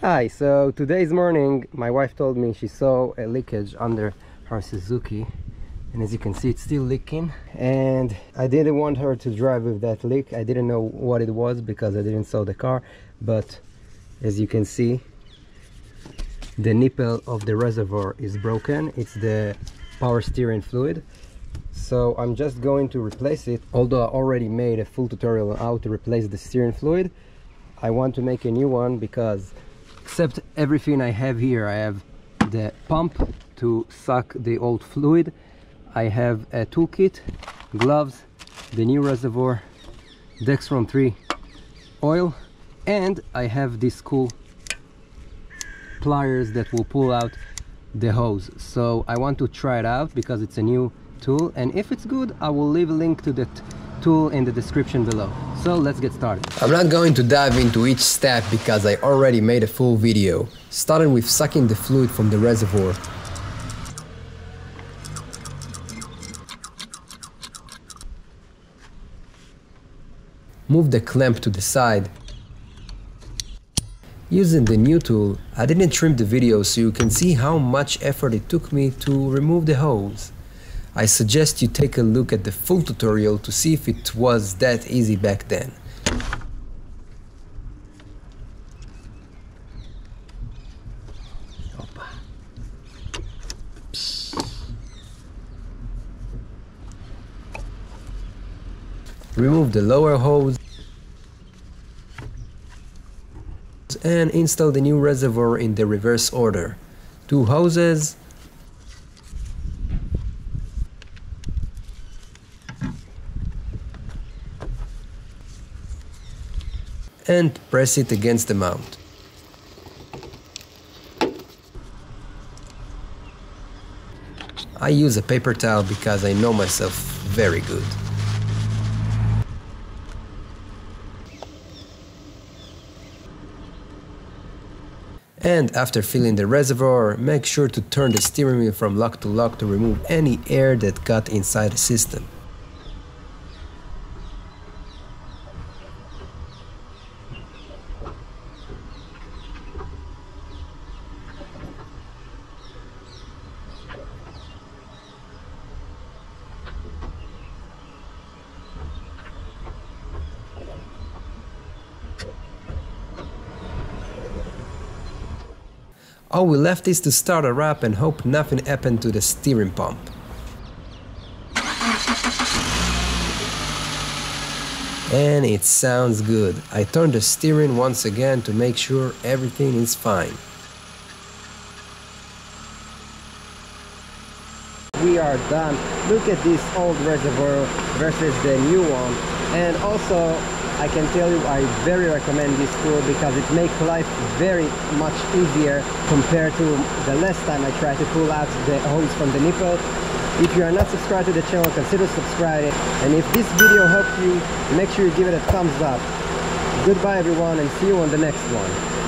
Hi, so today's morning my wife told me she saw a leakage under her Suzuki, and as you can see it's still leaking, and I didn't want her to drive with that leak. I didn't know what it was because I didn't saw the car, but as you can see the nipple of the reservoir is broken. It's the power steering fluid, so I'm just going to replace it. Although I already made a full tutorial on how to replace the steering fluid, I want to make a new one because except everything I have here, I have the pump to suck the old fluid, I have a toolkit, gloves, the new reservoir, Dextron 3 oil, and I have these cool pliers that will pull out the hose. So I want to try it out because it's a new tool, and if it's good I will leave a link to that tool in the description below. So let's get started. I'm not going to dive into each step because I already made a full video, starting with sucking the fluid from the reservoir. Move the clamp to the side. Using the new tool, I didn't trim the video so you can see how much effort it took me to remove the hose. I suggest you take a look at the full tutorial to see if it was that easy back then. Remove the lower hose and install the new reservoir in the reverse order. 2 hoses, and press it against the mount. I use a paper towel because I know myself very good. And after filling the reservoir, make sure to turn the steering wheel from lock to lock to remove any air that got inside the system. All we left is to start a wrap and hope nothing happened to the steering pump. And it sounds good. I turned the steering once again to make sure everything is fine. We are done. Look at this old reservoir versus the new one, and also I can tell you I very recommend this tool because it makes life very much easier compared to the last time I tried to pull out the hose from the nipple. If you are not subscribed to the channel, consider subscribing, and if this video helped you, make sure you give it a thumbs up. Goodbye everyone, and see you on the next one.